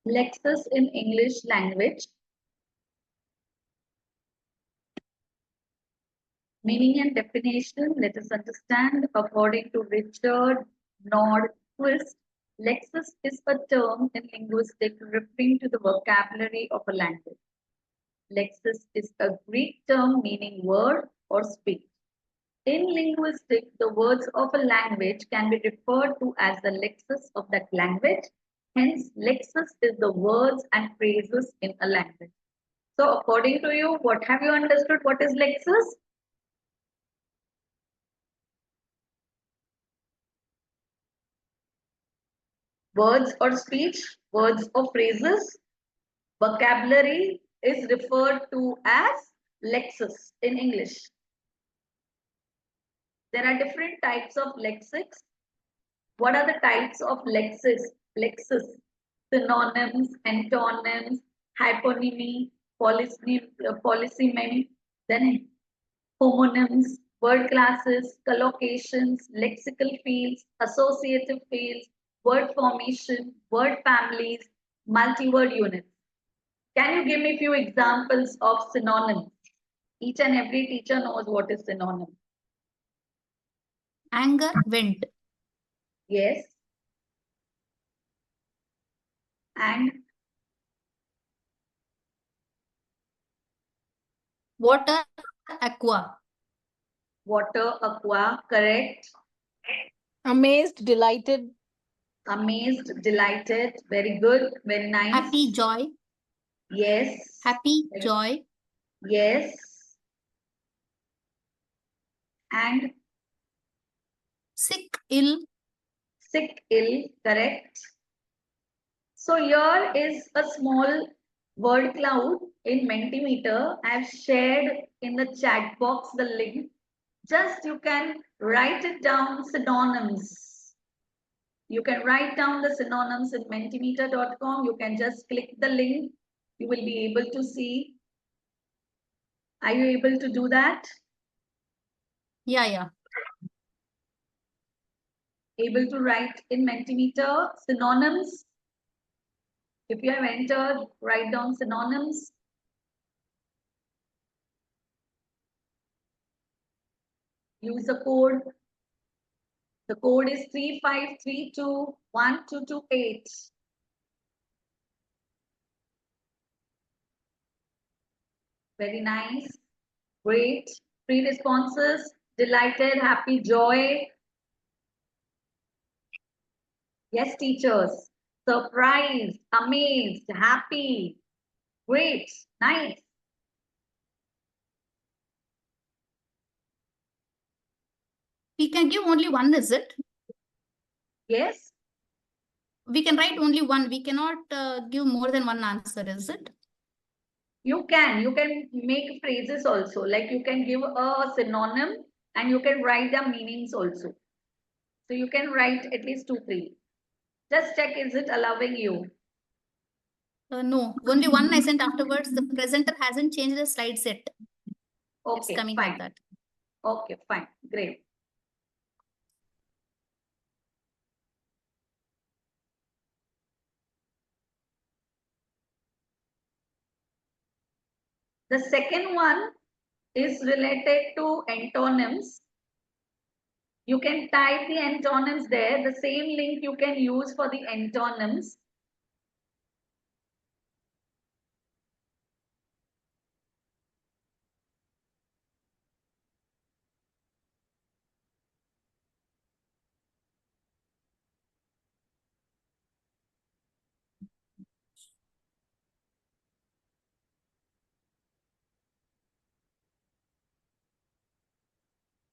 Lexis in English language. Meaning and definition, let us understand. According to Richard Nordquist, lexis is a term in linguistics referring to the vocabulary of a language. Lexis is a Greek term meaning word or speech. In linguistics, the words of a language can be referred to as the lexis of that language. Hence, lexis is the words and phrases in a language. So, according to you, what have you understood? What is lexis? Words or speech, words or phrases. Vocabulary is referred to as lexis in English. There are different types of lexics. What are the types of lexis? Lexis, synonyms, antonyms, hyponymy, polysemy, then homonyms, word classes, collocations, lexical fields, associative fields, word formation, word families, multi-word units. Can you give me a few examples of synonyms? Each and every teacher knows what is synonym. Anger, went. Yes. And Water, aqua. water, aqua, correct. Amazed, delighted. Amazed, delighted, very good, very nice. Happy, joy. Yes. Happy, joy. Yes. And Sick, ill. sick, ill, correct. So here is a small word cloud in Mentimeter. I have shared in the chat box the link. Just you can write it down, synonyms. You can write down the synonyms in mentimeter.com. You can just click the link. You will be able to see. Are you able to do that? Yeah. Able to write in Mentimeter synonyms. If you have entered, write down synonyms. Use the code. The code is 35321228. Very nice. Great. 3 responses. Delighted, happy, joy. Yes, teachers. Surprised, amazed, happy. Great. Nice. We can give only one, is it? Yes. We can write only one. We cannot give more than one answer, is it? You can make phrases also. Like you can give a synonym and you can write the meanings also. So you can write at least 2, 3. Just check, is it allowing you? No, only one I sent afterwards. The presenter hasn't changed the slide set. Okay, it's coming fine. like that. Okay, fine. Great. The second one is related to antonyms. You can type the antonyms there. The same link you can use for the antonyms.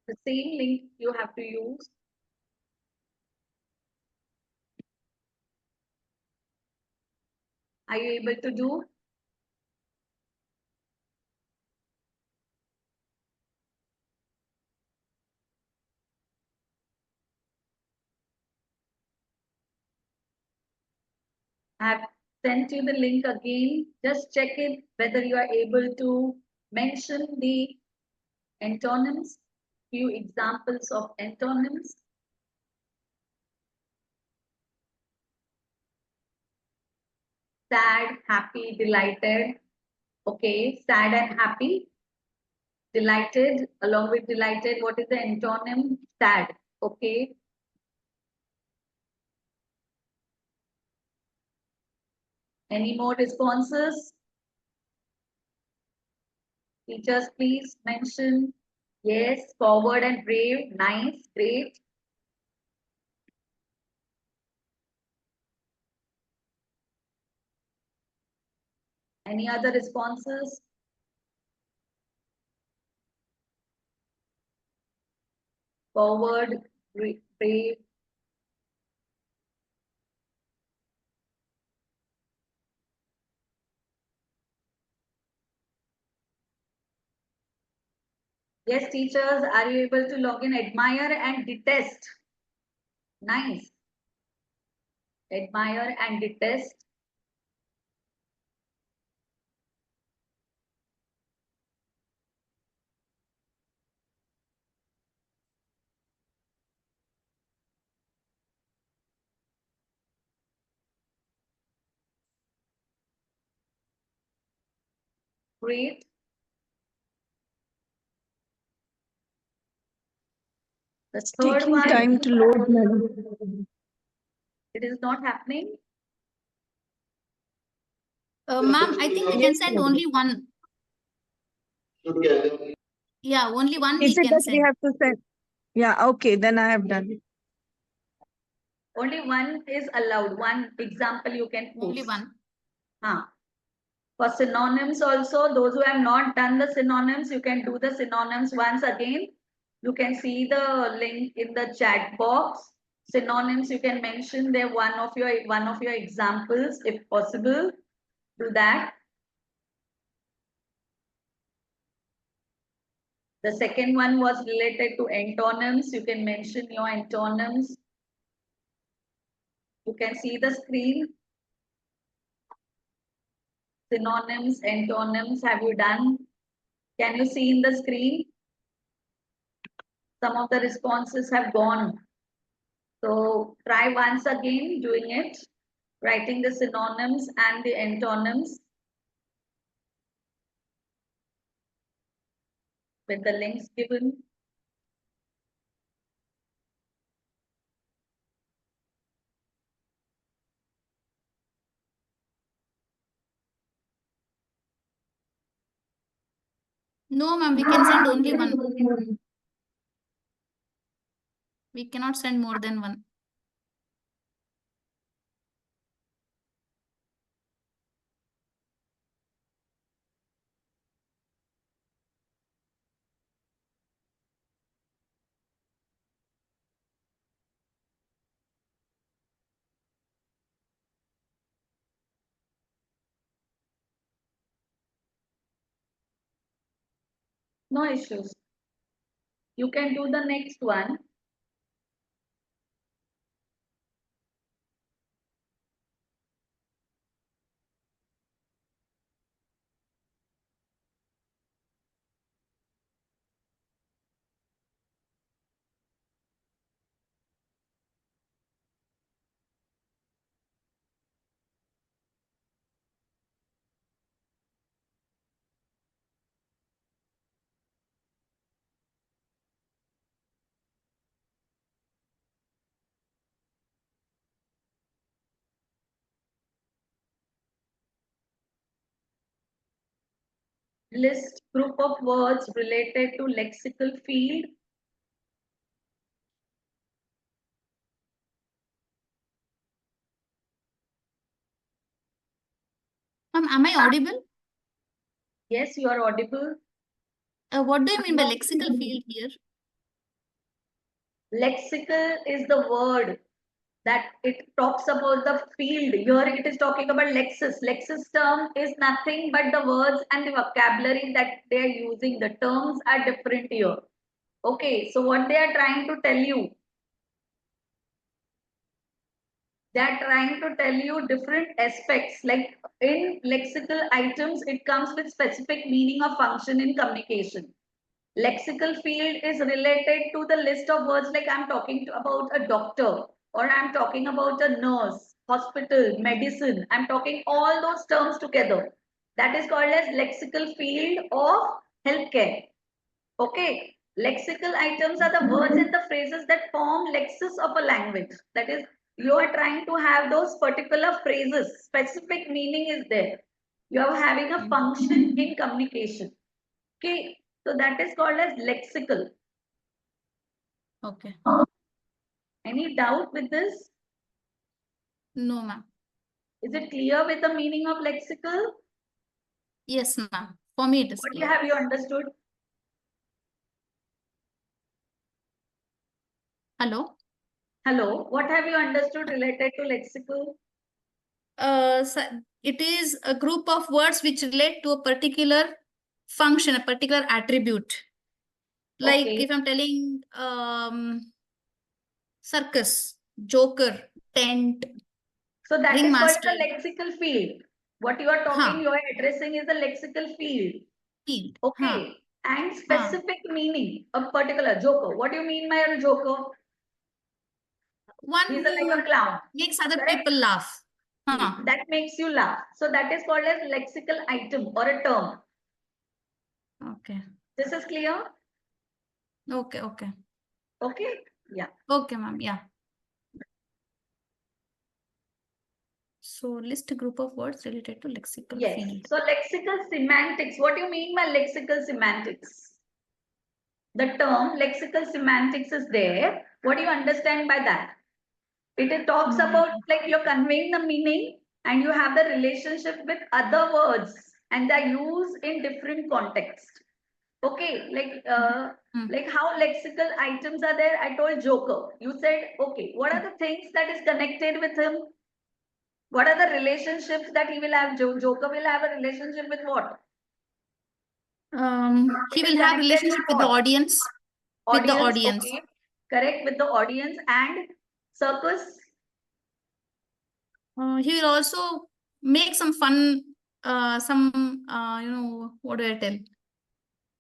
The same link you have to use. Are you able to do? I have sent you the link again. Just check it whether you are able to mention the antonyms. Few examples of antonyms. sad, happy, delighted. Okay, sad and happy. Delighted, along with delighted, what is the antonym? Sad. Okay. Any more responses? Teachers, please mention. Yes, forward and brave. Nice, great. Any other responses? Forward, brave. Yes, teachers, are you able to log in? Admire and detest. Nice. Admire and detest. Great. The third Taking one, time to load, madam. it is not happening. Ma'am, I think we can send only one. Yeah, only one we Is it can that we send. have to send? Yeah, okay, then I have done it. Only one is allowed. One example you can post. Only one. For synonyms also, those who have not done the synonyms, you can do the synonyms once again. You can see the link in the chat box. Synonyms, you can mention there one of your examples if possible. Do that. The second one was related to antonyms. You can mention your antonyms. You can see the screen. Synonyms, antonyms, have you done? Can you see in the screen? Some of the responses have gone. So try once again doing it, writing the synonyms and the antonyms with the links given. No, ma'am, we can send only one. We cannot send more than one. No issues. You can do the next one. List group of words related to lexical field. Ma'am, am I audible? Yes, you are audible. What do you mean by lexical field here? Lexical is the word that it talks about the field. Here it is talking about Lexis. Lexis term is nothing but the words and the vocabulary that they are using. The terms are different here. Okay, so what they are trying to tell you? They are trying to tell you different aspects. Like in lexical items, it comes with specific meaning or function in communication. Lexical field is related to the list of words, like I'm talking about a doctor or I'm talking about a nurse. hospital, medicine. I'm talking all those terms together. That is called as lexical field of healthcare. Okay. Lexical items are the words and the phrases that form lexis of a language. That is, you are trying to have those particular phrases, specific meaning is there. You are having a function in communication. Okay. So that is called as lexical. Okay. Any doubt with this? No, ma'am. Is it clear with the meaning of lexical? Yes, ma'am. For me, it is What clear. have you understood? Hello. Hello, what have you understood related to lexical? So it is a group of words which relate to a particular function, a particular attribute. Like Okay. if I'm telling circus, joker, tent, So that is called ringmaster, the lexical field. What you are talking, you are addressing is the lexical field. field. Okay. And specific meaning of particular joker. What do you mean by a joker? One He's who like a clown. makes other Correct? people laugh. That makes you laugh. So that is called as lexical item or a term. Okay. This is clear? Okay. Okay. Okay. Yeah. Okay, ma'am. Yeah. So list a group of words related to lexical Yes. field. So lexical semantics. What do you mean by lexical semantics? The term lexical semantics is there. What do you understand by that? It talks about like you're conveying the meaning and you have the relationship with other words and they're used in different contexts. Okay, like how lexical items are there. I told joker. You said, okay, what are the things that is connected with him? What are the relationships that he will have? Joker will have a relationship with what? He will have relationship with the audience. With the audience. Okay. Correct, with the audience and circus. He will also make some fun, what do I tell?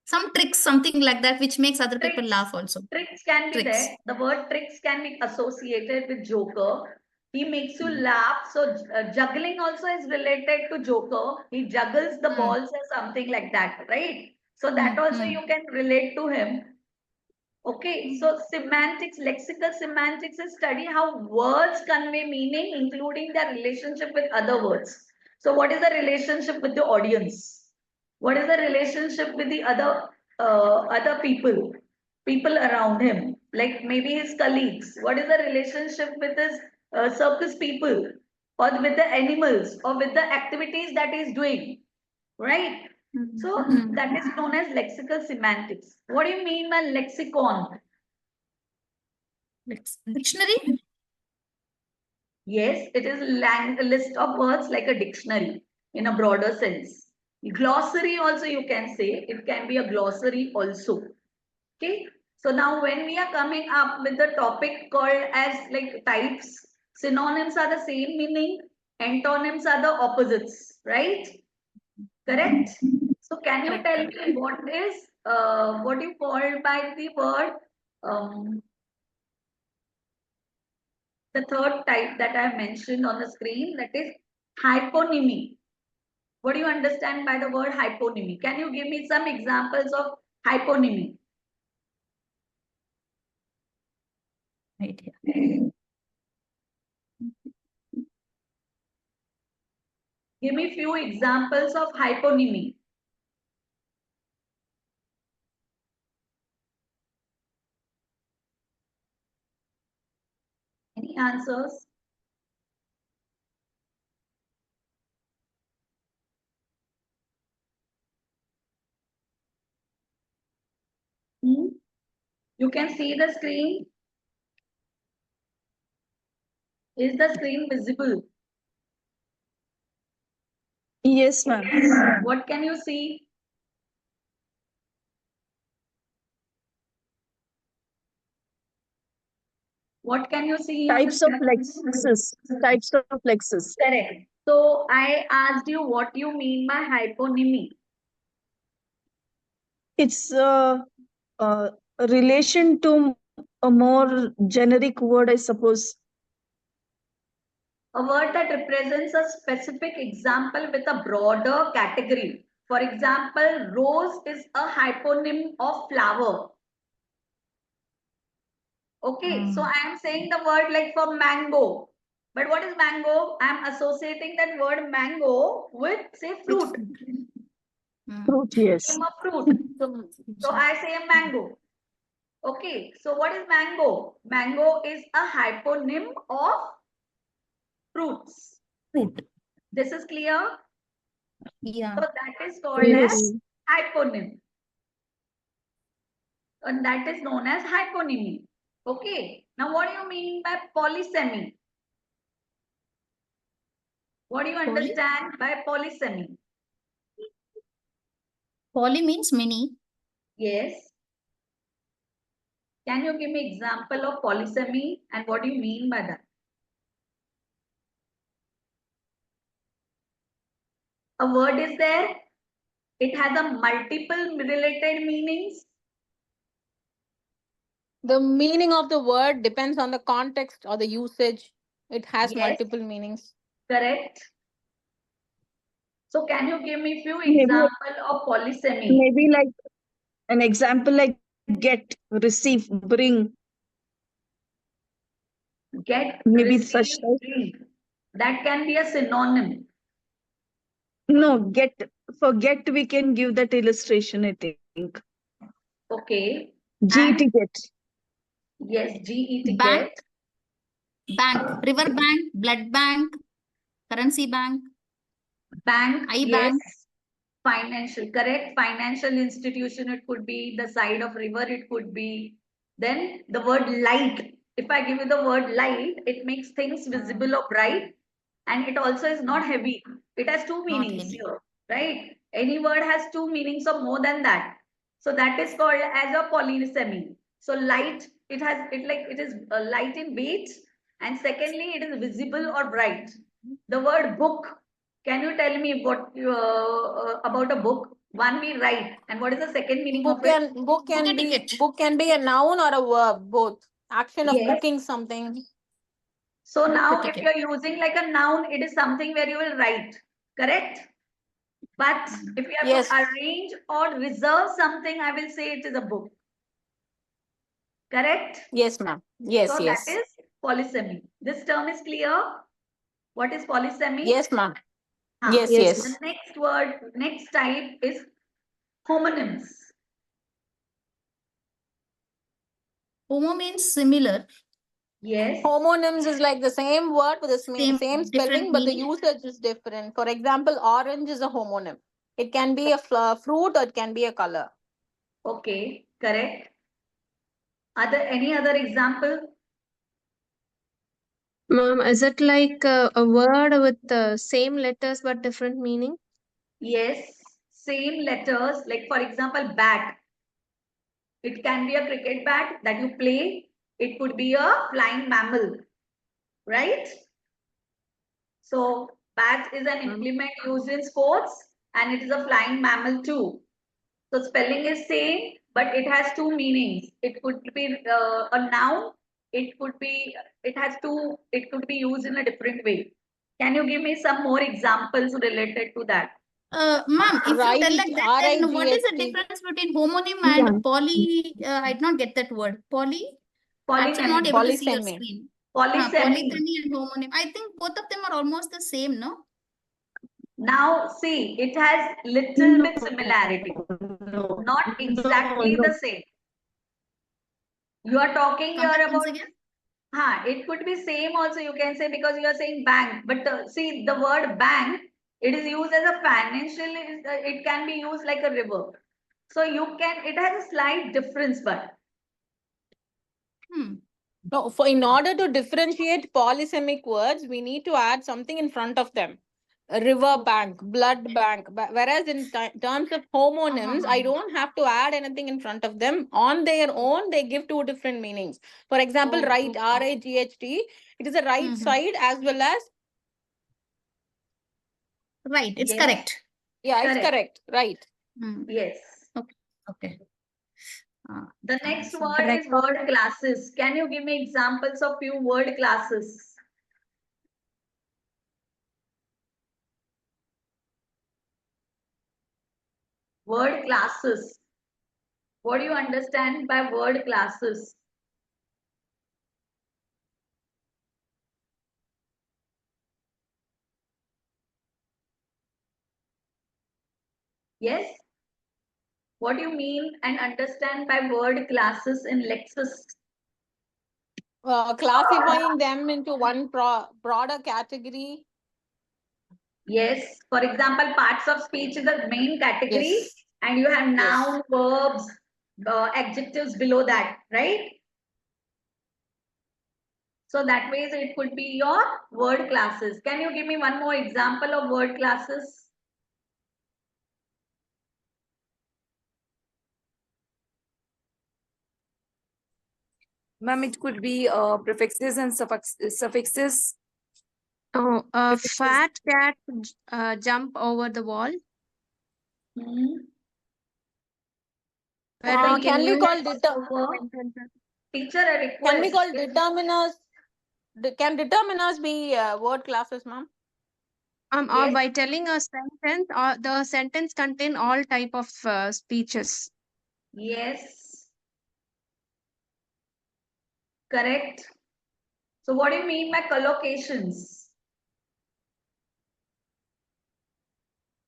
Some tricks, something like that, which makes other people laugh also. Tricks can be Tricks. there. The word tricks can be associated with joker. He makes you laugh. So juggling also is related to joker. He juggles the balls or something like that, right? So that also you can relate to him. Okay, so semantics, lexical semantics is study how words convey meaning, including their relationship with other words. So what is the relationship with the audience? What is the relationship with the other people around him? Like maybe his colleagues. What is the relationship with his circus people, or with the animals, or with the activities that he's doing? Right? So that is known as lexical semantics. What do you mean by lexicon? Dictionary? Yes, it is a list of words like a dictionary in a broader sense. Glossary also you can say. It can be a glossary also. Okay. So now when we are coming up with the topic called as like types, synonyms are the same meaning, antonyms are the opposites, right? Correct? So can you tell me what you call by the word the third type that I mentioned on the screen, that is hyponymy. What do you understand by the word hyponymy? Can you give me some examples of hyponymy? Right here. Give me few examples of hyponymy. Any answers? You can see the screen. Is the screen visible? Yes, ma'am. What can you see? What can you see? Types of Lexis. Types of Lexis. Correct. So I asked you what you mean by hyponymy. It's a relation to a more generic word, I suppose. A word that represents a specific example with a broader category. For example, rose is a hyponym of flower. Okay, so I am saying the word like for mango. But what is mango? I am associating that word mango with, say, fruit. Fruit, yes. Name of fruit. So I say a mango. Okay, so what is mango? Mango is a hyponym of fruits. Fruit. This is clear? Yeah. So that is called Yes. as hyponym. And that is known as hyponymy. Okay, now what do you mean by polysemy? What do you understand by polysemy? Poly means many. Yes. Can you give me example of polysemy and what do you mean by that? A word is there. It has a multiple related meanings. The meaning of the word depends on the context or the usage. It has Yes. multiple meanings. Correct. So can you give me few Maybe- example of polysemy? Maybe like an example like get, receive, bring. Get, Maybe receive, such type. bring. That can be a synonym. No, get. For get, we can give that illustration, I think. Okay. GT And get. yes, GET Bank. get. Bank. River bank. Blood bank. Currency bank. Bank, I yes. bank. Financial, correct. Financial institution, it could be the side of river, it could be. Then the word light. If I give you the word light, it makes things visible or bright. And it also is not heavy. It has two meanings heavy. here, right? Any word has two meanings or more than that. So that is called as a polysemy. So light, it is light in weight. And secondly, it is visible or bright. The word book. Can you tell me what about a book? One we write, and what is the second meaning of it? Book can Book a be ticket. book can be a noun or a verb, both. Action of Yes. booking something. So Book now, a if ticket. you are using like a noun, it is something where you will write, correct? But if you have Yes. to arrange or reserve something, I will say it is a book. Correct? Yes, ma'am. Yes, So yes. that is polysemy. This term is clear. What is polysemy? Yes, ma'am. Huh. Yes, Yes. yes. The next word, next type is homonyms. Homo means similar. Yes. Homonyms is like the same word with the same Different spelling, but the meaning. usage is different. For example, orange is a homonym. It can be a fruit or it can be a color. Okay. Correct. Any other example? Ma'am, is it like a word with the same letters but different meaning? Yes. Same letters. Like for example, bat. It can be a cricket bat that you play. It could be a flying mammal, right? So bat is an implement used in sports and it is a flying mammal too. So spelling is same, but it has two meanings. It could be a noun. It could be used in a different way. Can you give me some more examples related to that? Ma'am, if you tell Right, like that, then what is the RIGHT. difference between homonym Yeah. and poly? I did not get that word. Poly? Actually, I'm not Polysemy. able to see your Polysemy. screen. Polysemy. Polyphony and homonym. I think both of them are almost the same, no? Now see, it has little bit similarity, No. not exactly No. the same. You are talking here Compare once about, again. it could be same also you can say because you are saying bank, but see the word bank, it is used as a financial, it can be used like a river. So it has a slight difference, but No, in order to differentiate polysemic words, we need to add something in front of them. A river bank, blood bank. Whereas in terms of homonyms, I don't have to add anything in front of them. On their own, they give two different meanings. For example, Oh, right, okay. RIGHT, it is a right Mhm. side as well as, Right, it's yes, correct. yeah, it's correct. correct, right. Yes. Okay. The next So word is word classes. Can you give me examples of few word classes? Word classes. What do you understand by word classes? Yes? What do you mean and understand by word classes in Lexis? Classifying them into one broader category. Yes. For example, parts of speech is the main category, Yes. and you have noun, verbs, adjectives below that, right? So that way it could be your word classes. Can you give me one more example of word classes? Ma'am, it could be prefixes and suffixes. Oh, a Prefixes. fat cat jump over the wall. Hmm. Where we Can we use call sentences. Teacher, a request. Can we call determiners? Can determiners be word classes, ma'am? Or Yes. by telling a sentence, or the sentence contain all type of speeches. Yes. Correct. So what do you mean by collocations?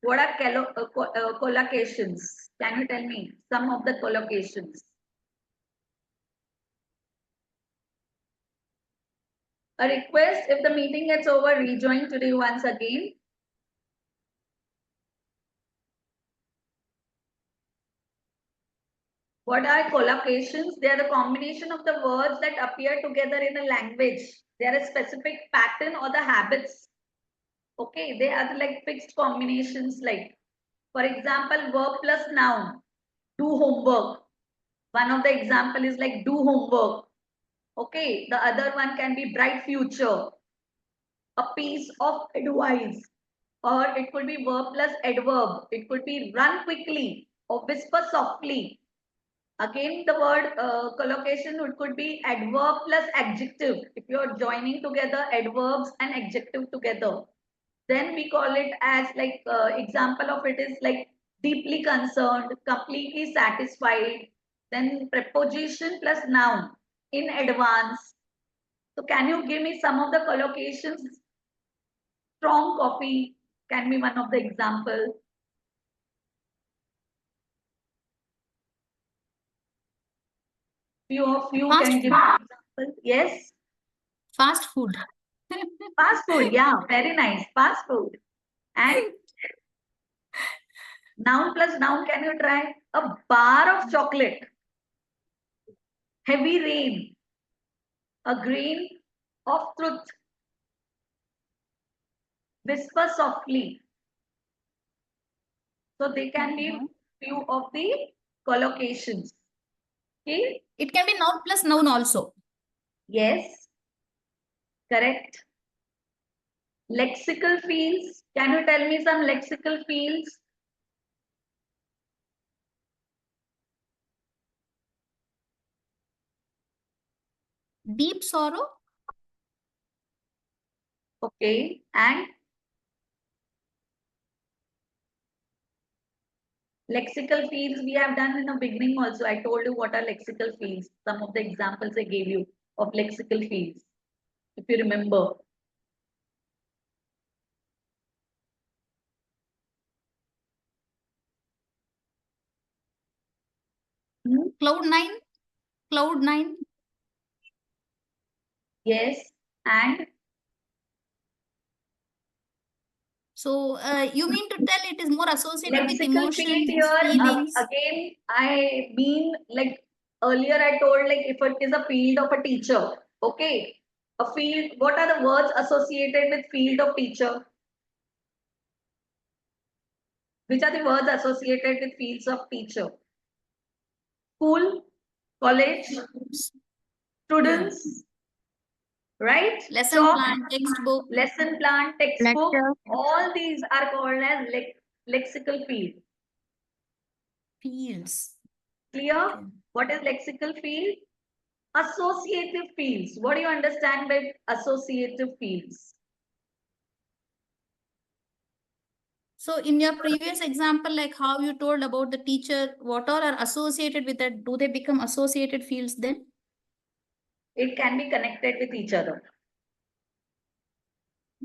What are collocations? Can you tell me some of the collocations? A request, if the meeting gets over, rejoin today once again. What are collocations? They are the combination of the words that appear together in a language. They are a specific pattern or the habits. Okay, they are like fixed combinations like, for example, verb plus noun, do homework. One of the example is like do homework. Okay, the other one can be bright future, a piece of advice, or it could be verb plus adverb. It could be run quickly or whisper softly. Again, the word collocation, it could be adverb plus adjective. If you are joining together adverbs and adjective together, then we call it as like example of it is like deeply concerned, completely satisfied, then preposition plus noun, in advance. So can you give me some of the collocations? Strong coffee can be one of the examples. Few of you Fast can give food. examples. Yes. Fast food. Fast food, yeah, very nice. Fast food. And noun plus noun, can you try? A bar of chocolate. Heavy rain. A grain of truth. Whisper softly. So they can be few of the collocations. Okay? It can be noun plus noun also. Yes. Correct. Lexical fields. Can you tell me some lexical fields? Deep sorrow. Okay. And lexical fields we have done in the beginning also. I told you what are lexical fields. Some of the examples I gave you of lexical fields. If you remember. Hmm? Cloud9. Cloud9. Yes. And So you mean to tell it is more associated with lexical field emotions, here, feelings? again, I mean, like earlier I told, like if it is a field of a teacher, okay, a field, what are the words associated with field of teacher? Which are the words associated with fields of teacher? School, college, students, right? Lesson Shop, plan, textbook, lesson plan, textbook, Lecture. all these are called as lexical field. fields. Clear? Okay. What is lexical field? Associative fields. What do you understand by associative fields? So in your previous example, like how you told about the teacher, what all are associated with that? Do they become associated fields then? It can be connected with each other.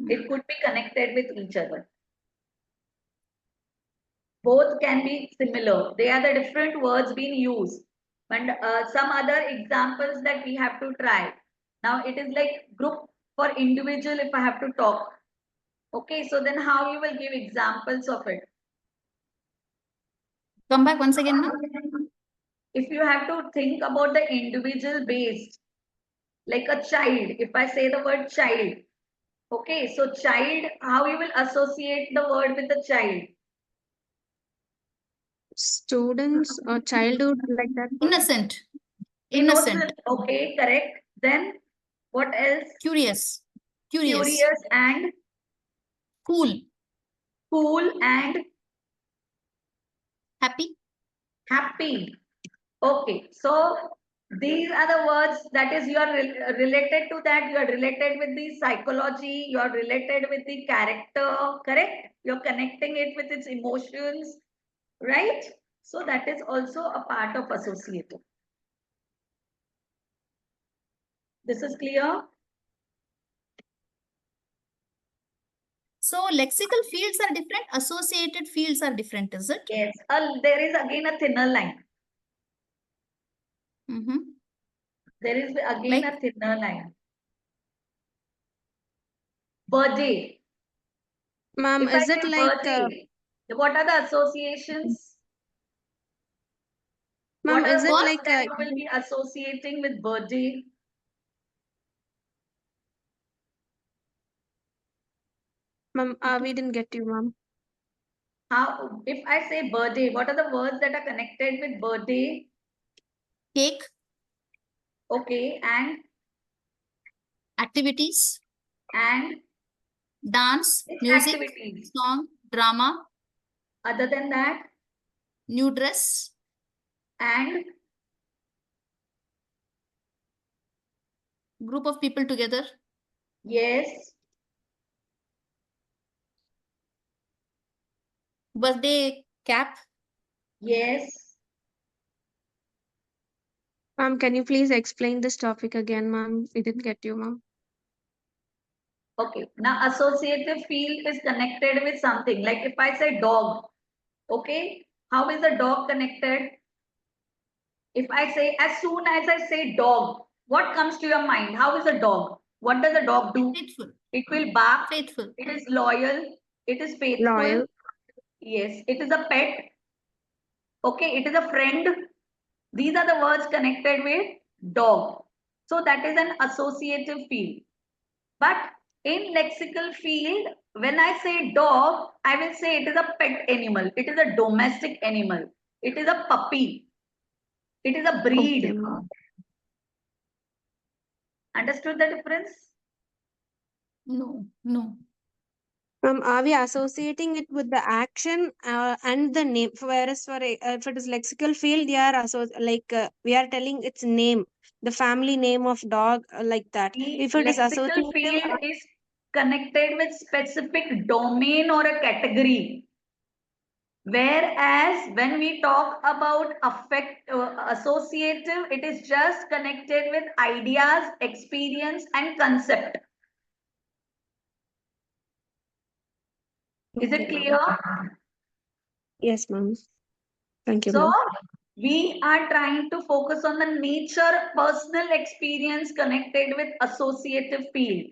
It could be connected with each other. Both can be similar. They are the different words being used. And some other examples that we have to try. Now it is like group for individual if I have to talk. Okay, so then how you will give examples of it? Come back once again, ma'am. If you have to think about the individual based, like a child, if I say the word child, okay, so child, how you will associate the word with the child? Students or childhood, like that. Innocent. Innocent. Okay, correct. Then what else? Curious. Curious and Cool. cool and Happy. happy. Okay, so these are the words that is you are related to that. You are related with the psychology. You are related with the character. Correct? You're connecting it with its emotions, right? So that is also a part of associative. This is clear? So lexical fields are different, associated fields are different, is it? Yes. There is again a thinner line. Mm-hmm. There is again Like? a thinner line. Birthday. Ma'am, If I is it say like birthday, what are the associations? ma'am, What are is the it words like that you will be associating with birthday? ma'am, we didn't get you, ma'am. How, if I say birthday, what are the words that are connected with birthday? Cake. Okay, Activities. and Dance. which Music. activities? Song. Drama. Other than that, New dress. and Group of people together. yes, Birthday cap. yes. Ma'am, can you please explain this topic again, ma'am? We didn't get you, ma'am. Okay, now associative field is connected with something. Like if I say dog, okay, how is the dog connected? If I say, as soon as I say dog, what comes to your mind? How is a dog? What does a dog do? Faithful. It will bark. Faithful. It is loyal. It is faithful. Loyal. Yes, it is a pet. Okay, it is a friend. These are the words connected with dog. So that is an associative field. But in lexical field, when I say dog, I will say it is a pet animal. It is a domestic animal. It is a puppy. It is a breed. Okay, ma'am. Understood the difference? No. No. Ma'am, are we associating it with the action and the name? Whereas for if it is lexical field, they are we are telling its name, the family name of dog, like that. The If it is lexical associative, field is connected with specific domain or a category. Whereas when we talk about associative, it is just connected with ideas, experience, and concept. Is it okay, clear? yes, ma'am. Thank you, So ma'am. we are trying to focus on the nature, personal experience connected with associative field.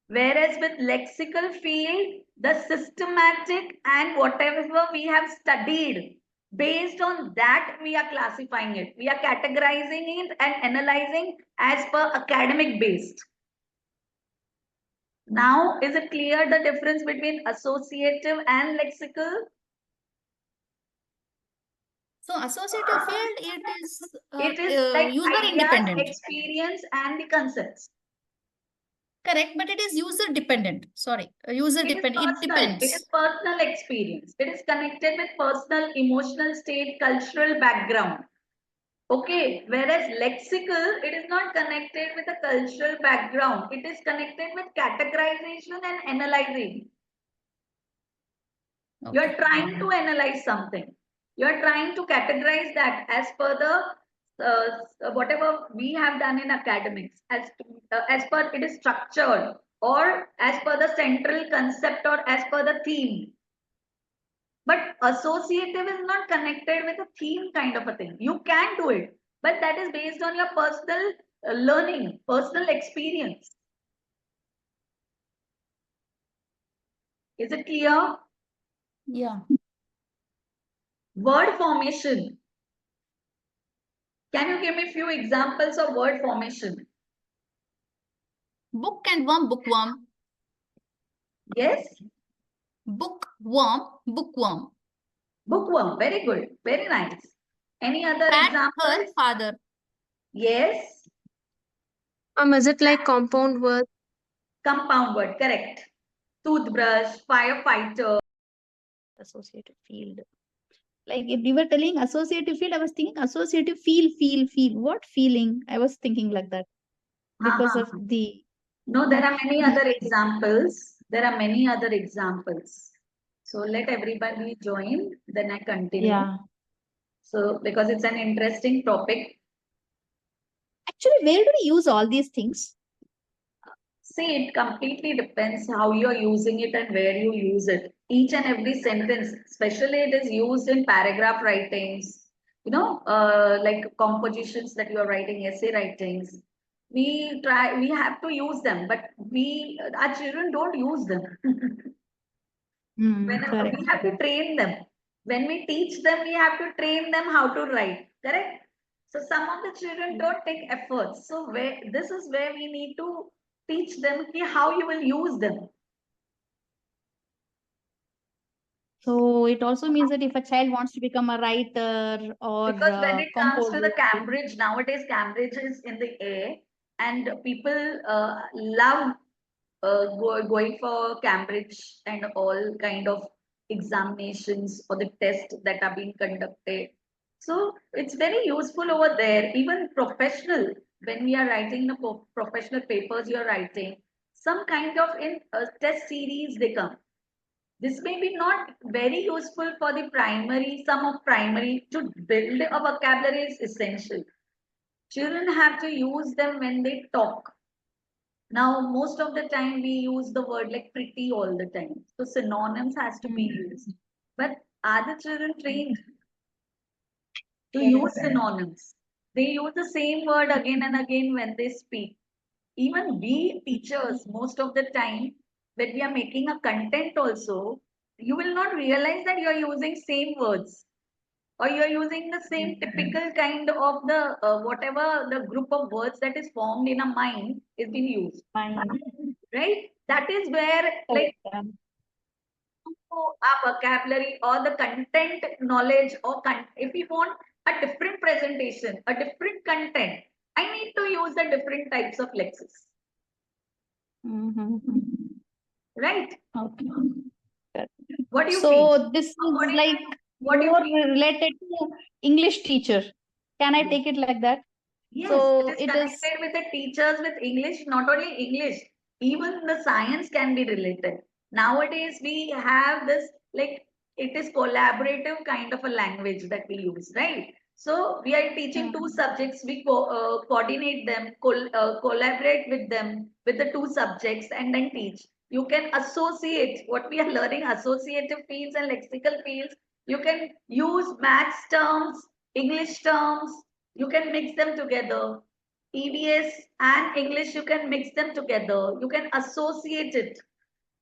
Whereas with lexical field, the systematic and whatever we have studied, based on that we are classifying it. We are categorizing it and analyzing as per academic based. Now, is it clear the difference between associative and lexical? So associative field, it is It is like user ideas, independent. experience, and the concepts. Correct, but it is user dependent. Sorry, user It is dependent. It personal. It depends. is personal experience. It is connected with personal, emotional state, cultural background. Okay, whereas lexical, it is not connected with a cultural background. It is connected with categorization and analyzing. You're Okay. trying to analyze something. You're trying to categorize that as per the whatever we have done in academics, as per it is structured, or as per the central concept, or as per the theme. But associative is not connected with a theme kind of a thing. You can do it, but that is based on your personal learning, personal experience. Is it clear? Yeah. Word formation. Can you give me a few examples of word formation? Bookworm, bookworm. Yes? Bookworm, bookworm. Bookworm. Very good. Very nice. Any other Had her examples? father. Yes. Is it like compound words? Compound word. Correct. Toothbrush, firefighter. Associative field. Like if you were telling associative field, I was thinking associative feel. What feeling? I was thinking like that because of the. No, there are many other examples. There are many other examples. So let everybody join. Then I continue. Yeah. So because it's an interesting topic. Actually, where do we use all these things? See, it completely depends how you're using it and where you use it. Each and every sentence, especially it is used in paragraph writings, like compositions that you are writing, essay writings. We have to use them, but our children don't use them. Correct. We have to train them. When we teach them, we have to train them how to write, correct? So some of the children don't take efforts. So this is where we need to teach them how you will use them. So it also means that if a child wants to become a writer or Because when it comes to composer. the Cambridge, nowadays Cambridge is in the air, and people love going for Cambridge and all kind of examinations or the tests that are being conducted. So it's very useful over there. Even professional, when we are writing the professional papers, you are writing some kind of in test series they come. This may be not very useful for the primary, some of primary. To build a vocabulary is essential. Children have to use them when they talk. Now, most of the time we use the word like pretty all the time. So synonyms has to be used. But are the children trained to use synonyms? They use the same word again and again when they speak. Even we teachers, most of the time, when we are making a content also, you will not realize that you are using same words, or you are using the same typical kind of the whatever the group of words that is formed in a mind is being used, right? That is where like our vocabulary or the content knowledge, or if we want a different presentation, a different content, I need to use the different types of Lexis. Right? Okay. What do you So feel? this is What do you- like what do you more feel? related to English teacher. Can I take it like that? Yes, So it is it is. connected with the teachers with English, not only English, even the science can be related. Nowadays, we have this, like, it is collaborative kind of a language that we use, right? So we are teaching two subjects, we coordinate them, collaborate with them with the two subjects and then teach. You can associate what we are learning, associative fields and lexical fields. You can use maths terms, English terms, you can mix them together. EVS and English, you can mix them together. You can associate it.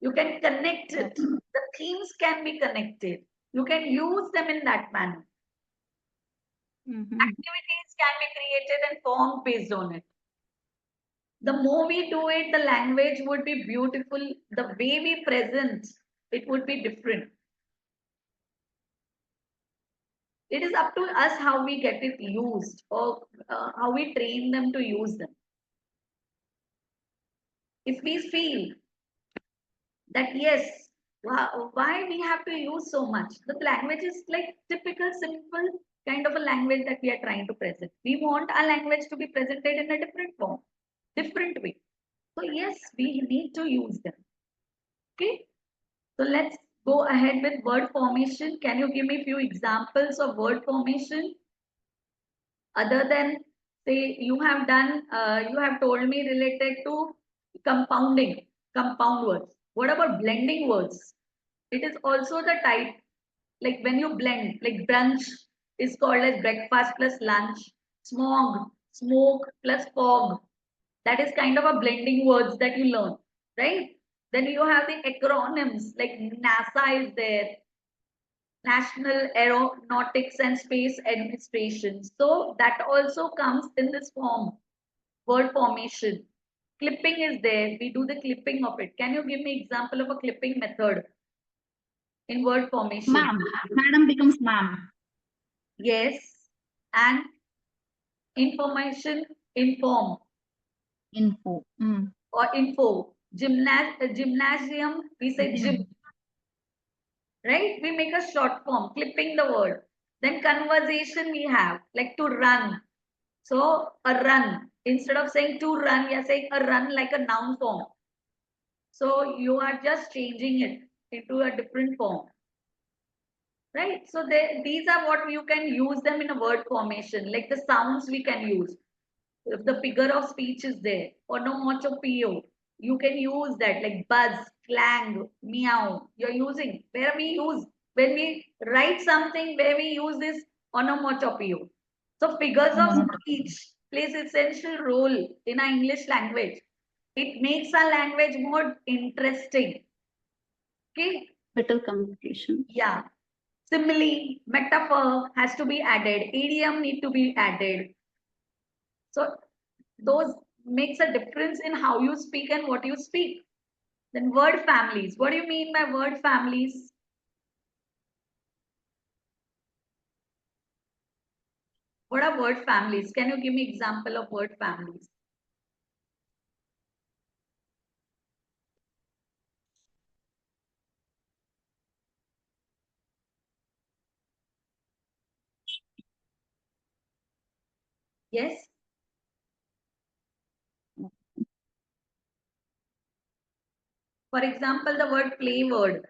You can connect it. The themes can be connected. You can use them in that manner. Activities can be created and formed based on it. The more we do it, the language would be beautiful. The way we present, it would be different. It is up to us how we get it used, or how we train them to use them. If we feel that yes, why we have to use so much, the language is like typical simple kind of a language that we are trying to present. We want our language to be presented in a different form, different way. So yes, we need to use them. Okay, so let's go ahead with word formation. Can you give me a few examples of word formation? Other than, say, you have told me related to compounding, compound words. What about blending words? It is also the type, like when you blend, like brunch is called as breakfast plus lunch, smog, smoke plus fog. That is kind of a blending words that you learn, right? Then you have the acronyms, like NASA is there, National Aeronautics and Space Administration. So that also comes in this form, word formation. Clipping is there. We do the clipping of it. Can you give me example of a clipping method in word formation? Ma'am. Madam becomes ma'am. Yes. And information, inform Info. or info. Gymnasium, we say gym. Right? We make a short form, clipping the word. Then conversation we have, like to run. So a run. Instead of saying to run, we are saying a run like a noun form. So you are just changing it into a different form. Right? So these are what you can use them in a word formation, like the sounds we can use. If the figure of speech is there, onomatopoeia, you can use that like buzz, clang, meow. You're using where we use when we write something where we use this onomatopoeia. So figures of speech plays essential role in our English language. It makes our language more interesting. Okay. Better communication. Yeah. Simile, metaphor has to be added. Idiom need to be added. So those makes a difference in how you speak and what you speak. Then word families. What do you mean by word families? What are word families? Can you give me example of word families? Yes. For example, the word play word.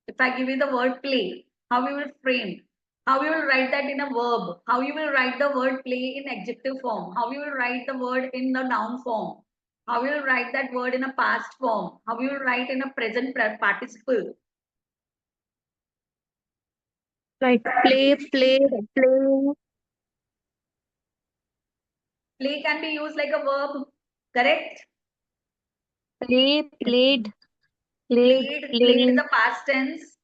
If I give you the word play, how you will frame, how you will write that in a verb, how you will write the word play in adjective form, how you will write the word in the noun form, how you will write that word in a past form, how you will write in a present participle. Like play, played, playing. Play can be used like a verb, correct? Play, played, Played, playing. the past tense.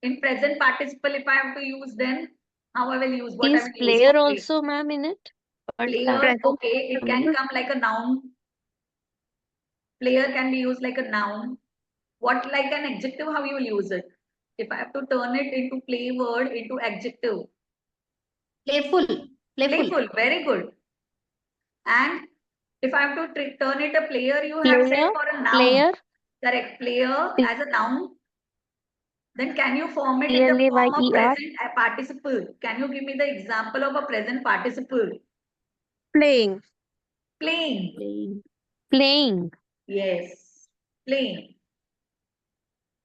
In present participle, if I have to use, then how I will use, what I Is will use. player Okay. also, ma'am, in it? Player, Present. okay, it can come like a noun. Player can be used like a noun. What like an adjective, how you will use it? If I have to turn it into play word into adjective. Playful. Playful, very good. And if I have to turn it a player, you have said for a noun. Player. Correct, player as a noun. Then can you form it in the form of Player. present participle? Can you give me the example of a present participle? Playing. Playing. Playing. Yes, playing.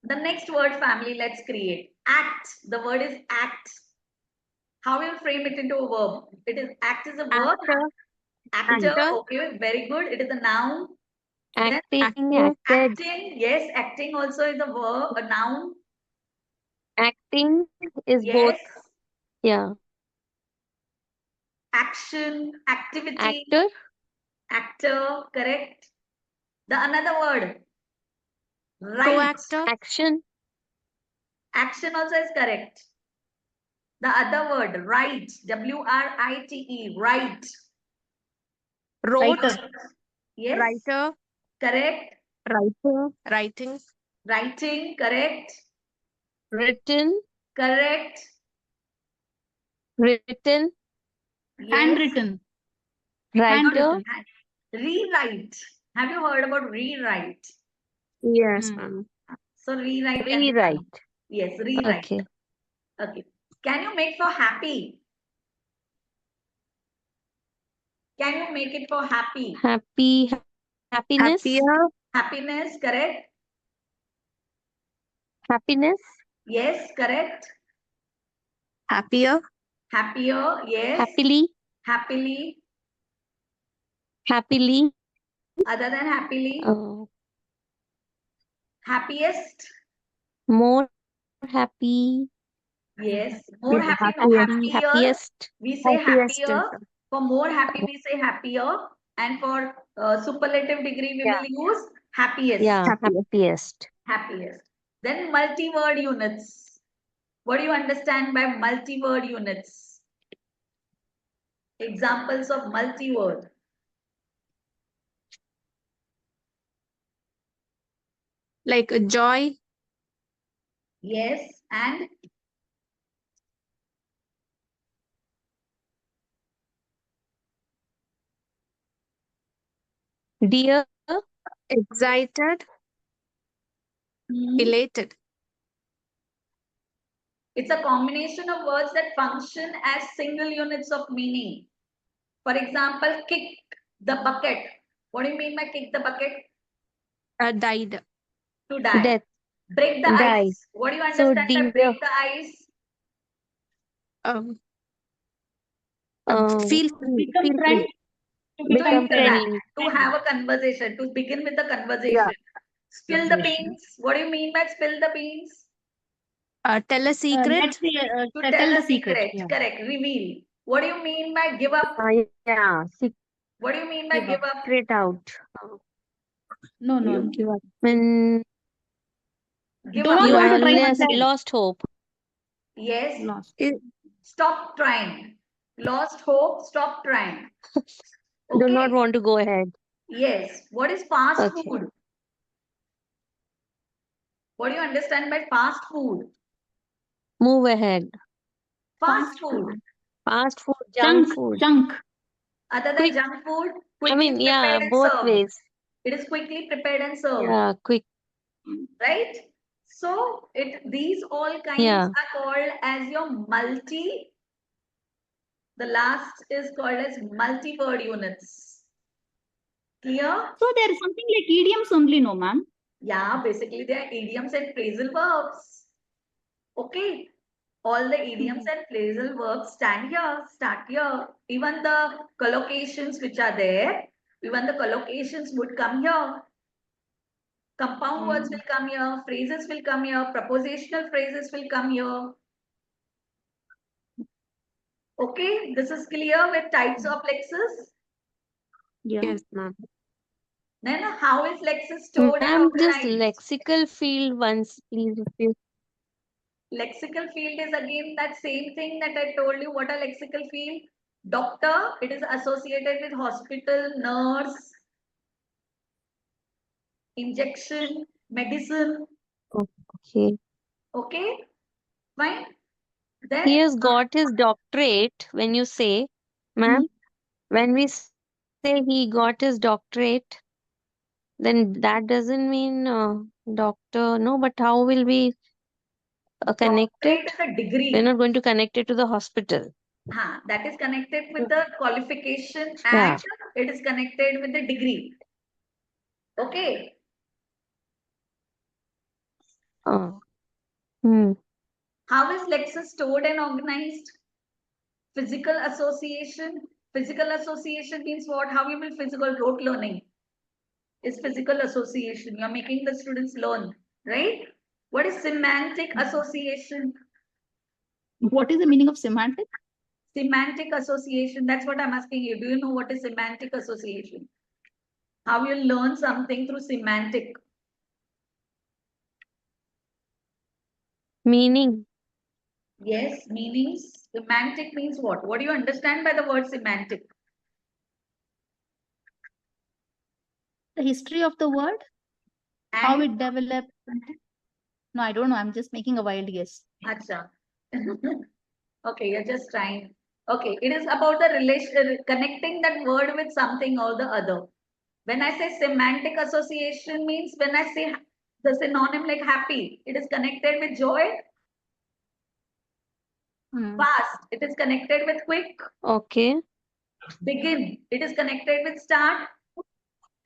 The next word family, let's create. Act. The word is act. How will you frame it into a verb? It is act is a verb. Actor. Okay, very good. It is a noun. Acting. Then, acting. Yes, acting also is a verb, a noun. Acting is both. Yes. Yeah. Action, activity. Actor. Actor, correct. The another word. Right. Co-actor. Action. Action also is correct. The other word, write. W-R-I-T-E, write. Wrote. Yes. Writer. Correct. Writer. Writing. Writing, correct. Written. Correct. Written. Yes. Handwritten. Writer. Rewrite. Have you heard about rewrite? Yes, ma'am. So rewrite. Can be Rewrite. done. Yes, rewrite. Okay. Okay. Can you make for happy? Can you make it for happy? Happy. Happiness. Happiness, correct. Happiness. Yes, correct. Happier. Happier. Yes. Happily. Happily. Happily. Other than happily. Happiest. More happy. Yes. More Yeah, happy. No, happiest. happier. Happiest. We say Happiest. happier. For more happy, we say happier. And for superlative degree, we Yeah. will use happiest. Yeah, Happiest. happiest. Happiest. Then multi-word units. What do you understand by multi-word units? Examples of multi-word. Like a joy. Yes. And Dear. Excited. Elated. it's a combination of words that function as single units of meaning. For example, kick the bucket. What do you mean by kick the bucket? Died. To die. Death. Break the Die. ice. What do you So understand by dear. break the ice? Um, Feel free. Become Feel friend. free. To To become Become friend. interact, friendly. to have a conversation, to begin with the conversation. Spill the beans. What do you mean by spill the beans? Tell a secret. Let's say, To tell tell the a secret. Yeah. Correct. Reveal. What do you mean by give up? Yeah. What do you mean by Give give up. up? Secret out. No, no. You give up. When Give Do up. not you want are to try less something. lost hope. Yes. Lost. Stop trying. Lost hope. Stop trying. Do not Okay. want to go ahead. Yes. What is fast Okay. food? What do you understand by fast food? Move ahead. Fast food. Fast food, junk Chunk. food. Chunk. Other than Quick. junk food, I quickly mean, yeah, prepared and both served. ways. It is quickly prepared and served. Yeah, quick. Right? So these all kinds Yeah. are called as your multi. The last is called as multi-word units. Clear? So there is something like idioms only, no, ma'am? Yeah, basically they are idioms and phrasal verbs. Okay. All the idioms and phrasal verbs start here. Even the collocations which are there, even the collocations would come here. Compound words will come here, phrases will come here, prepositional phrases will come here. Okay, this is clear with types of Lexis. Yeah. Yes, ma'am. Then how is Lexis stored and Ma'am, just organized? lexical field once, please. If you... Lexical field is again that same thing that I told you. What a lexical field? Doctor, it is associated with hospital, nurse, injection, medicine. Okay. Okay, fine. Then He has got his doctorate when you say, ma'am, when we say he got his doctorate, then that doesn't mean doctor. No, but how will we connect doctorate it? is a degree. We're not going to connect it to the hospital. That is connected with the qualification Yeah. and it is connected with the degree. Okay. Oh. Hmm. How is Lexis stored and organized? Physical association. Physical association means what? How you will physical rote learning is physical association. You're making the students learn, right? What is semantic association? What is the meaning of semantic? Semantic association. That's what I'm asking you. Do you know what is semantic association? How you learn something through semantic? Meaning. Yes, meanings. Semantic means what? What do you understand by the word semantic? The history of the word? How And it developed? No, I don't know. I'm just making a wild guess. acha. Okay, you're just trying. Okay, it is about the relation, connecting that word with something or the other. When I say semantic association means when I say the synonym like happy, it is connected with joy. Fast, it is connected with quick. Okay. Begin, it is connected with start.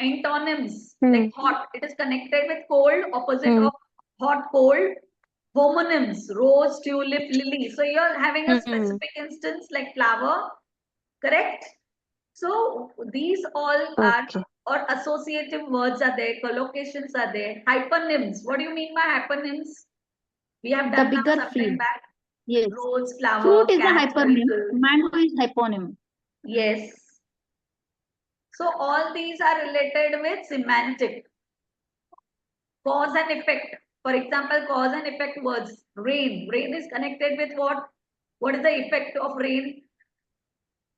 Antonyms like hot, it is connected with cold, opposite of hot, cold. Homonyms, rose, tulip, lily. So you're having a specific instance like flower, correct? So these all are, Okay. or associative words are there, collocations are there. Hypernyms. What do you mean by hypernyms? We have The done now bigger sometime field. back. Yes. Rose, flower, Fruit is a cat, hypernym. vehicle. Mango is hyponym. Yes. So all these are related with semantic. Cause and effect. For example, cause and effect words. Rain. Rain is connected with what? What is the effect of rain?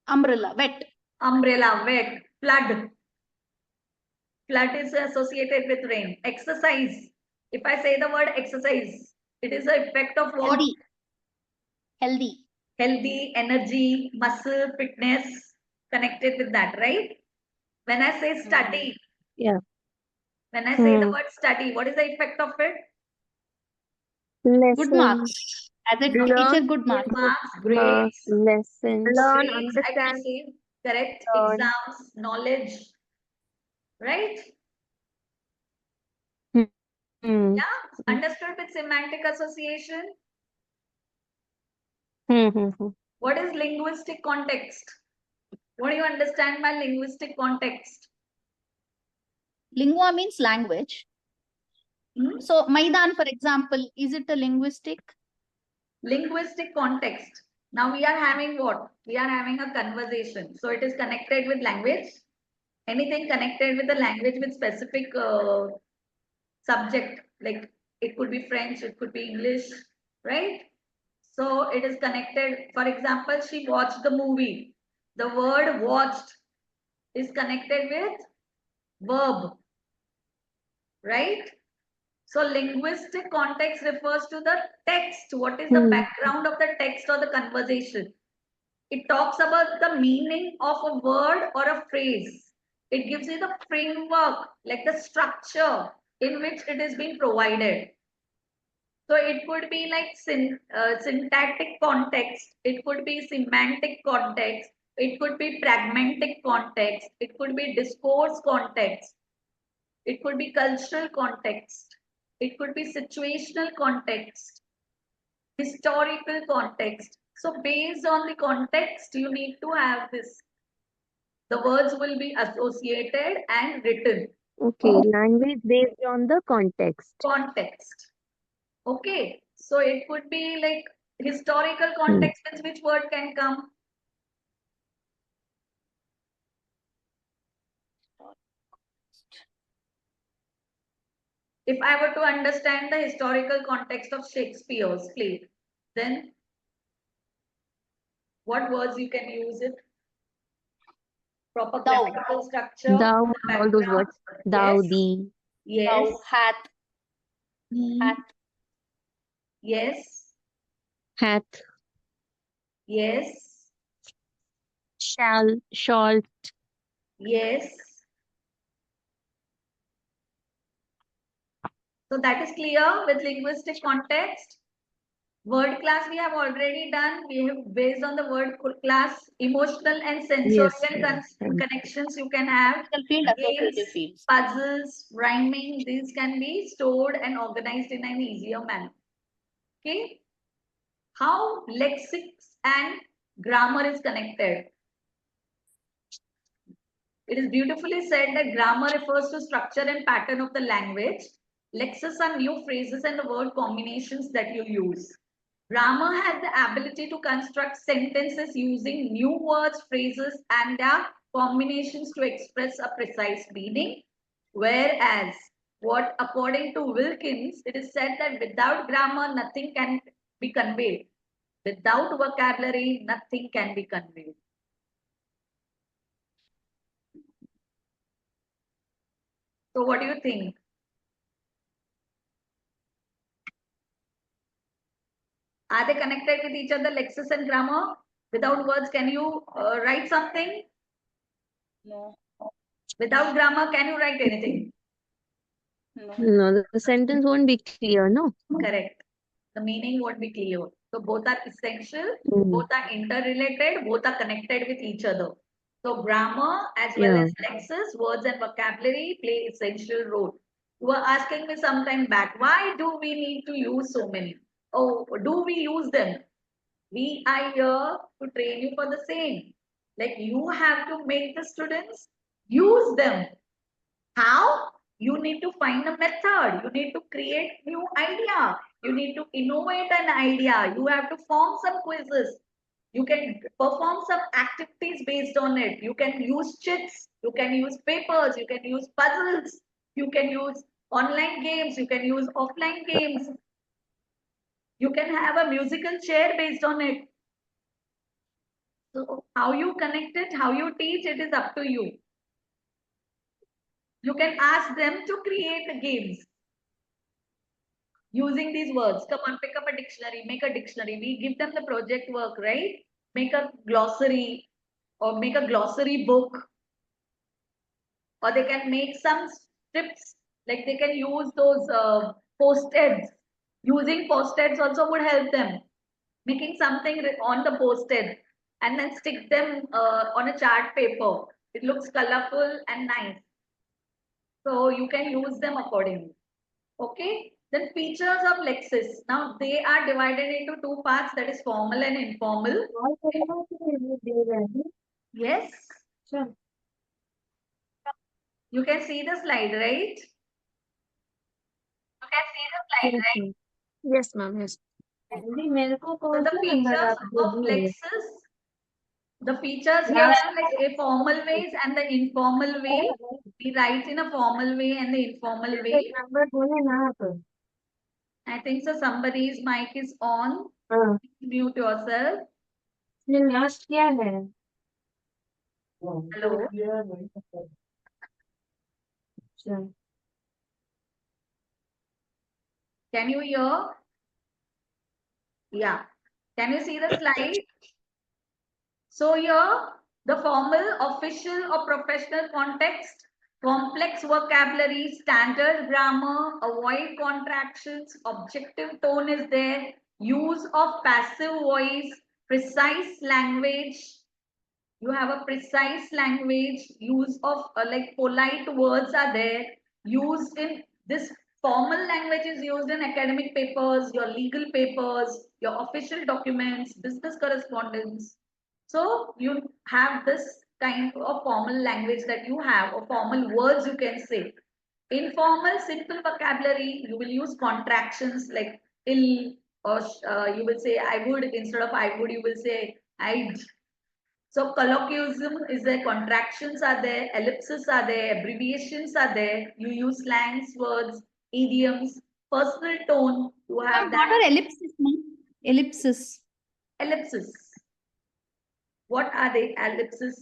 Umbrella, wet. Umbrella, wet, flood. Flood is associated with rain. Exercise. If I say the word exercise, it is the effect of what? Healthy. Healthy. Healthy, energy, muscle, fitness, connected with that, right? When I say study, Yeah. when I say the word study, what is the effect of it? Good Lesson, marks. As a Learn teacher, good marks. Good marks, marks, grades, lessons. learn, grades, I can understand, say, correct? learn. Exams, knowledge, right? Hmm. Yeah, understood with semantic association. Hmm. What is linguistic context? What do you understand by linguistic context? Lingua means language. Hmm? So, Maidan, for example, is it a linguistic? Linguistic context. Now we are having what? We are having a conversation. So it is connected with language. Anything connected with the language with specific subject, like it could be French, it could be English, right? So it is connected. For example, she watched the movie. The word watched is connected with verb, right? So linguistic context refers to the text. What is the background of the text or the conversation? It talks about the meaning of a word or a phrase. It gives you the framework, like the structure in which it is being provided. So it could be like syntactic context, it could be semantic context, it could be pragmatic context, it could be discourse context, it could be cultural context, it could be situational context, historical context. So based on the context, you need to have this. The words will be associated and written. Okay, language based on the context. Context. Okay. So it could be like historical Hmm. context means which word can come? If I were to understand the historical context of Shakespeare's play, then what words you can use it? Proper Thou. grammatical structure, Thou, the all those background. words. Thou, Yes. thee, Yes. Thou, hath, Hmm. hath, Yes. hath, Yes. shall, shalt. Yes. So that is clear with linguistic context. Word class we have already done. We have based on the word class, emotional and sensorial Yes. connections you can have. Physical field, associative Games, fields. puzzles, rhyming, these can be stored and organized in an easier manner. Okay. How lexics and grammar is connected. It is beautifully said that grammar refers to structure and pattern of the language. Lexis are new phrases and the word combinations that you use. Grammar has the ability to construct sentences using new words, phrases, and their combinations to express a precise meaning. Whereas, what according to Wilkins, it is said that without grammar, nothing can be conveyed. Without vocabulary, nothing can be conveyed. So, what do you think? Are they connected with each other, lexis and grammar? Without words, can you write something? No. Without grammar, can you write anything? No. No, the sentence won't be clear, no? Correct. The meaning won't be clear. So both are essential, Mm. both are interrelated, both are connected with each other. So grammar as well Yeah. as lexis, words and vocabulary play essential role. You were asking me some time back, why do we need to use so many? Oh, do we use them? We are here to train you for the same. Like you have to make the students use them. How? You need to find a method. You need to create new idea. You need to innovate an idea. You have to form some quizzes. You can perform some activities based on it. You can use chits. You can use papers. You can use puzzles. You can use online games. You can use offline games. You can have a musical chair based on it. So how you connect it, how you teach, it is up to you. You can ask them to create the games using these words. Come on, pick up a dictionary, make a dictionary. We give them the project work, right? Make a glossary or make a glossary book. Or they can make some strips, like they can use those post-its. Using post-its also would help them. Making something on the post-it and then stick them on a chart paper. It looks colorful and nice. So you can use them accordingly. Okay. Then features of Lexis. Now they are divided into two parts, that is formal and informal. Yes. Sure. You can see the slide, right? You can see the slide, right? Yes, ma'am. Yes. So the features of Lexis, the features here are like a formal ways and the informal way. We write in a formal way and the informal way. I think so somebody's mic is on. Mute yourself. Hello. Can you hear? Yeah. Can you see the slide? So here, the formal, official or professional context, complex vocabulary, standard grammar, avoid contractions, objective tone is there, use of passive voice, precise language. You have a precise language, use of like polite words are there, used in this formal language is used in academic papers, your legal papers, your official documents, business correspondence. So you have this kind of formal language that you have, or formal words you can say. Informal, simple vocabulary, you will use contractions like ill, or you will say I would, instead of I would, you will say I'd. So colloquialism is there, contractions are there, ellipses are there, abbreviations are there. You use slangs, words, idioms, personal tone. You have What that. are ellipses, ma'am? Ellipses. Ellipses. What are they? Ellipses.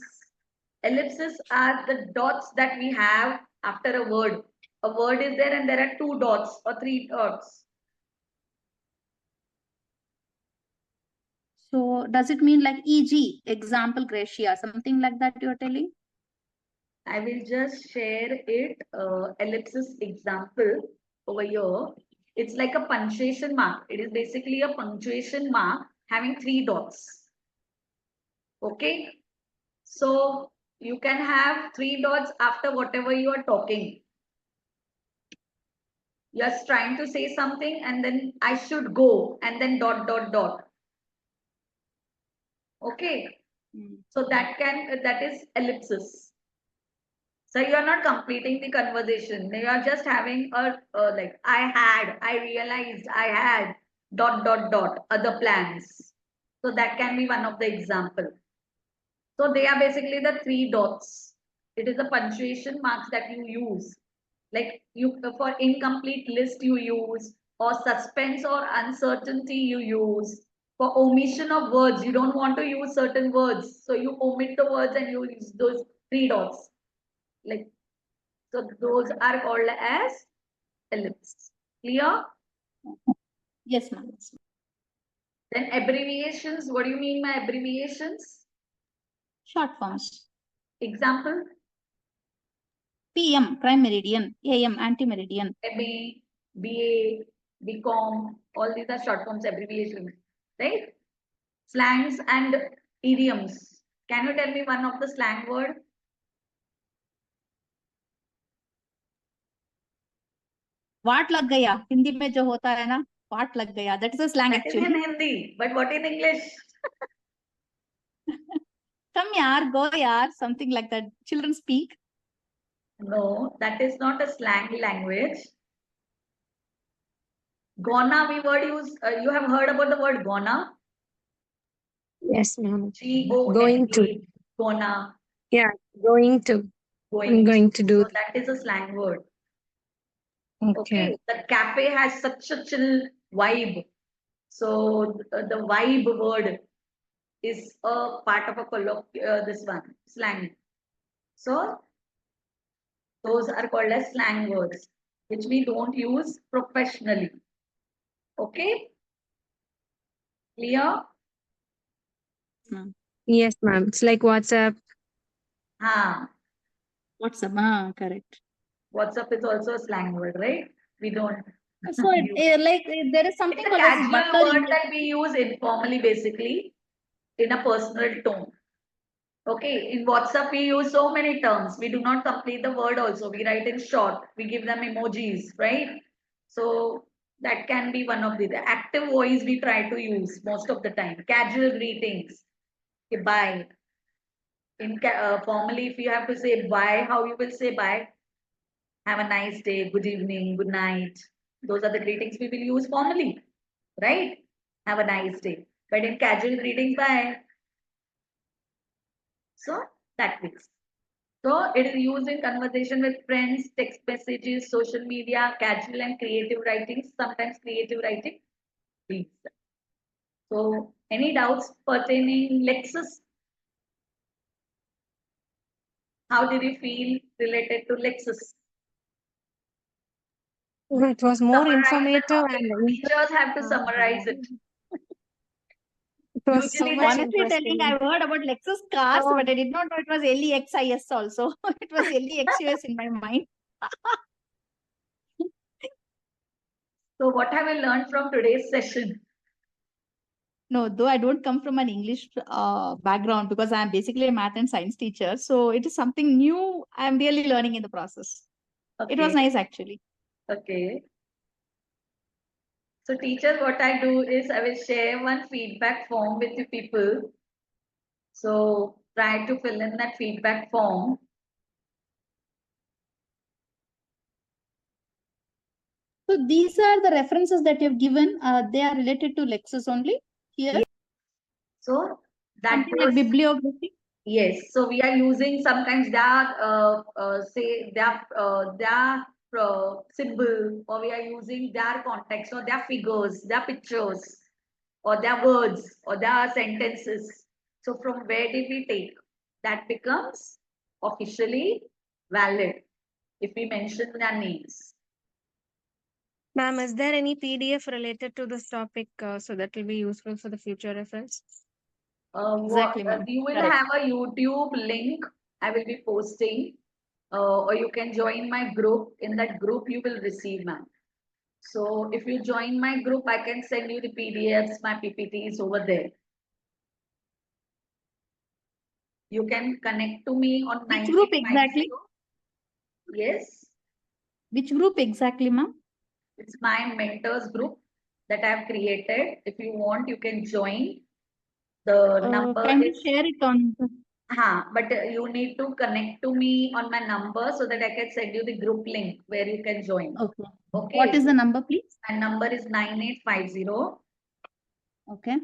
Ellipses are the dots that we have after a word. A word is there and there are two dots or three dots. So does it mean like e.g., example, Gracia, something like that you're telling? I will just share it, ellipsis example over here. It's like a punctuation mark. It is basically a punctuation mark having three dots. Okay. So you can have three dots after whatever you are talking. You're trying to say something and then I should go and then dot, dot, dot. Okay. So that is ellipsis. So you are not completing the conversation. You are just having a like I had, I realized, I had dot dot dot other plans. So that can be one of the example. So they are basically the three dots. It is the punctuation marks that you use. Like you for incomplete list you use, or suspense or uncertainty you use. For omission of words, you don't want to use certain words, so you omit the words and you use those three dots. Like, so those are called as ellipses. Clear? Yes, ma'am. Then abbreviations. What do you mean by abbreviations? Short forms. Example? PM, prime meridian, AM, anti-meridian. MA, BA, BCom, all these are short forms abbreviations, right? Slangs and idioms. Can you tell me one of the slang word? वाट लग गया हिंदी में जो होता है ना, वाट लग गया, that is a slang That is in actually. Hindi, but what in English? Come yaar, go yaar, something like that. Children speak. No, that is not a slang language. Gonna, we word use. You have heard about the word gonna? Yes, ma'am. Going to. Gonna. Yeah, going to. I'm going to do So that is a slang word. Okay. Okay. The cafe has such a chill vibe. So the vibe word is a part of a this one slang. So those are called as slang words, which we don't use professionally. Okay, clear? Yes, ma'am. It's like WhatsApp. WhatsApp, correct. WhatsApp is also a slang word, right? We don't. So there is something It's a called as casual butter word in that we use informally, basically, in a personal tone. Okay, in WhatsApp, we use so many terms. We do not complete the word also. We write in short. We give them emojis, right? So that can be one of the active voice we try to use most of the time. Casual greetings. Okay, bye. Formally, if you have to say bye, how you will say bye? Have a nice day, good evening, good night. Those are the greetings we will use formally, right? Have a nice day. But in casual greetings, bye. So that means. So it is used in conversation with friends, text messages, social media, casual and creative writing, sometimes creative writing. Please. So any doubts pertaining Lexis? How did you feel related to Lexis? It was more Summarize the informative topic. and Teachers have to summarize it. it was so Usually much Honestly telling, interesting. I heard about Lexus cars, Oh. but I did not know it was LEXIS also. It was LEXUS in my mind. So what have you learned from today's session? No, though I don't come from an English background because I'm basically a math and science teacher. So it is something new I'm really learning in the process. It was Okay. nice actually. Okay. So teacher, what I do is I will share one feedback form with you people. So try to fill in that feedback form. So these are the references that you've given. They are related to Lexus only here. Yes. So that Something like was, bibliography. yes. So we are using sometimes their say their symbol, or we are using their context or their figures, their pictures, or their words or their sentences. So from where did we take? That becomes officially valid if we mention their names. Ma'am, is there any PDF related to this topic so that will be useful for the future reference? Exactly, ma'am. You will Correct. have a YouTube link I will be posting, or you can join my group. In that group, you will receive, ma'am. So if you join my group, I can send you the PDFs, my PPTs over there. You can connect to me on Which group 9850. exactly? Yes, Which group exactly, ma'am? it's my mentors group that I've created. If you want, you can join. The number Kindly is, share it on. but you need to connect to me on my number so that I can send you the group link where you can join. Okay. Okay. What is the number, please? My number is 9850 Okay.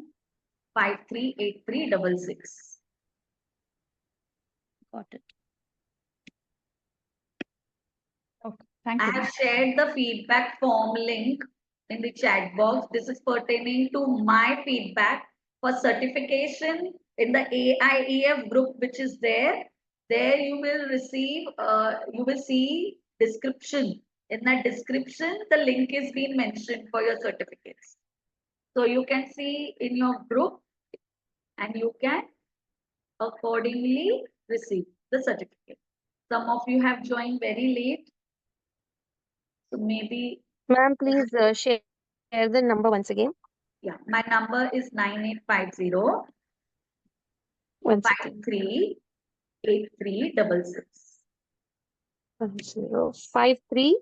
538366. Got it. Okay. Thank I you, have ma'am. shared the feedback form link in the chat box. This is pertaining to my feedback for certification in the AIEF group, which is there. There you will receive, you will see description. In that description, the link is being mentioned for your certificates. So you can see in your group and you can accordingly receive the certificate. Some of you have joined very late. So maybe, Ma'am, please share the number once again. yeah, my number is 9850 One second. 538366. 053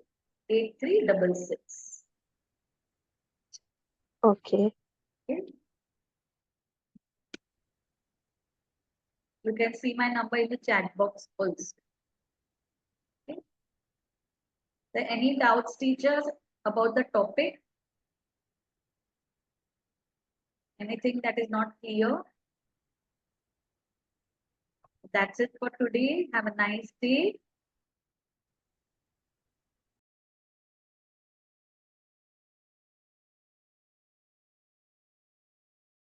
8366. Okay. Okay. You can see my number in the chat box also. Okay. There any doubts, teachers, about the topic? Anything that is not clear? That's it for today. Have a nice day.